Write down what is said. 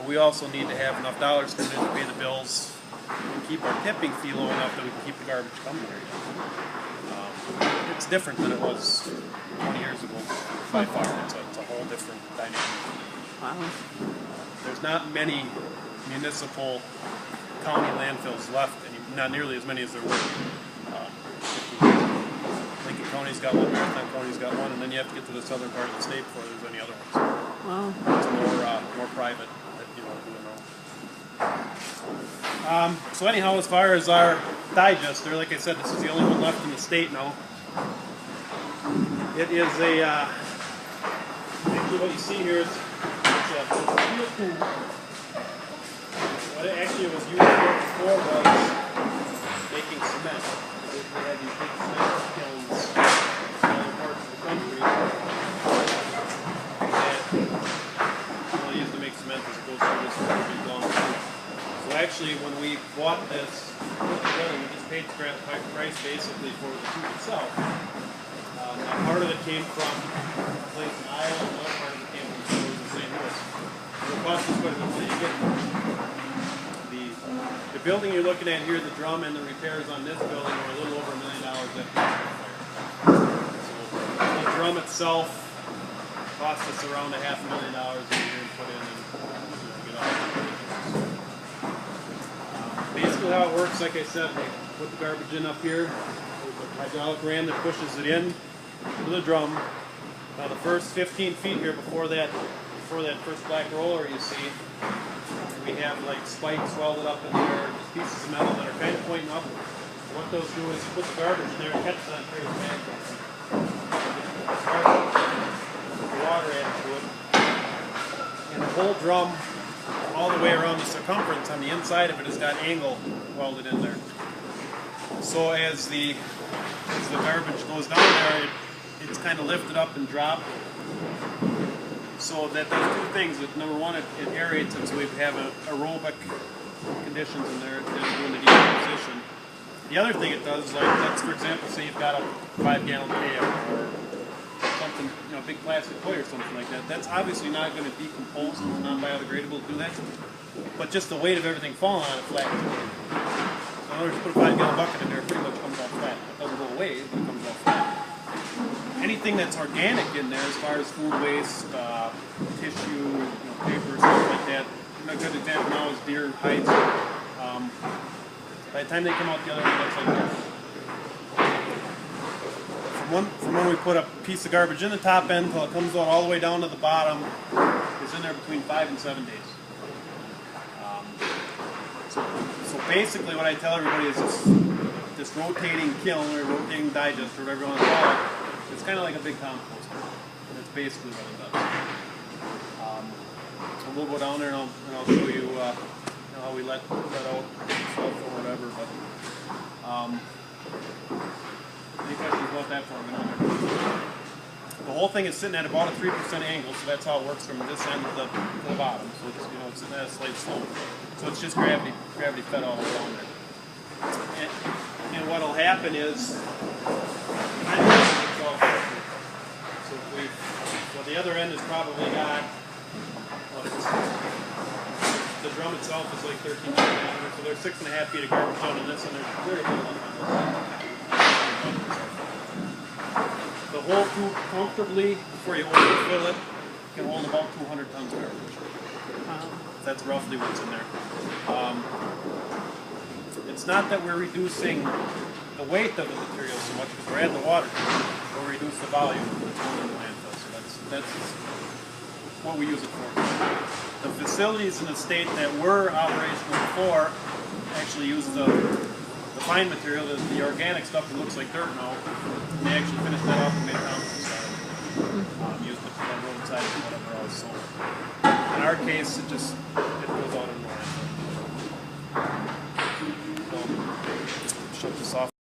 but we also need to have enough dollars coming in to pay the bills and keep our tipping fee low enough that we can keep the garbage coming here. It's different than it was 20 years ago by far. It's a whole different dynamic. Wow. There's not many municipal county landfills left, not nearly as many as there were. Lincoln County's got one, Marathon County's got one, and then you have to get to the southern part of the state before there's any other ones. Wow. It's more private that you want to do their own. So anyhow, as far as our digester, like I said, this is the only one left in the state now. It is actually what you see here is a steel tube. What it was used for before was making cement. They had these big cement kilns in other parts of the country that used to make cement as it goes through this big long tube. So actually, when we bought this building, we just paid the price basically for the tube itself. Part of it came from a place in Iowa, and another part of it came from stores in St. Louis. It cost us quite a bit to get the building you're looking at here, the drum and the repairs on this building are a little over $1 million after the fire. So the drum itself cost us around $500,000 a year to put in and to get all the basically how it works, like I said, we put the garbage in up here. There's a hydraulic ram that pushes it in to the drum. Now the first 15 feet here before that first black roller you see, we have like spikes welded up in there, just pieces of metal that are kind of pointing up. What those do is put the garbage in there and catch it on trays back. The water added to it. And the whole drum, all the way around the circumference on the inside of it, has got angle welded in there. So as the garbage goes down there, it's kind of lifted up and dropped. So that does two things. Number one, it aerates it, so we have aerobic conditions in there doing the decomposition. The other thing it does, like that's, for example, say you've got a 5-gallon pail or something, big plastic toy or something like that. That's obviously not going to decompose and it's not biodegradable to do that. But just the weight of everything falling on it flat. So in order to put a 5-gallon bucket in there, it pretty much comes off flat. It doesn't go away, but it comes off flat. Anything that's organic in there, as far as food waste, tissue, paper, stuff like that. A good example now is deer hides. By the time they come out the other end, it looks like this. From when we put a piece of garbage in the top end until it comes out all the way down to the bottom, is in there between 5 and 7 days. So basically, what I tell everybody is this rotating kiln or rotating digest or whatever you want to call it. It's kind of like a big composter, and that's basically what it does. So we'll go down there and I'll show you, how we let out stuff or whatever. But any questions about that before we go down there? The whole thing is sitting at about a 3% angle, so that's how it works from this end to the bottom. So it's it's sitting at a slight slope. So it's just gravity fed all the way down there. And what'll happen is. So the other end has probably got, the drum itself is like 13 diameter, so there's 6.5 feet of garbage down in this, and there's very little on this. The whole tube comfortably, before you overfill it, can hold about 200 tons of garbage. That's roughly what's in there. It's not that we're reducing the weight of the material so much, because we're adding the water to it, but we reduce the volume that's going in the landfill. So that's what we use it for. The facilities in the state that were operational before actually use the fine material, the organic stuff that looks like dirt now. And they actually finished that off and made compost out of it. Used it for the roadside and whatever else. So in our case, it just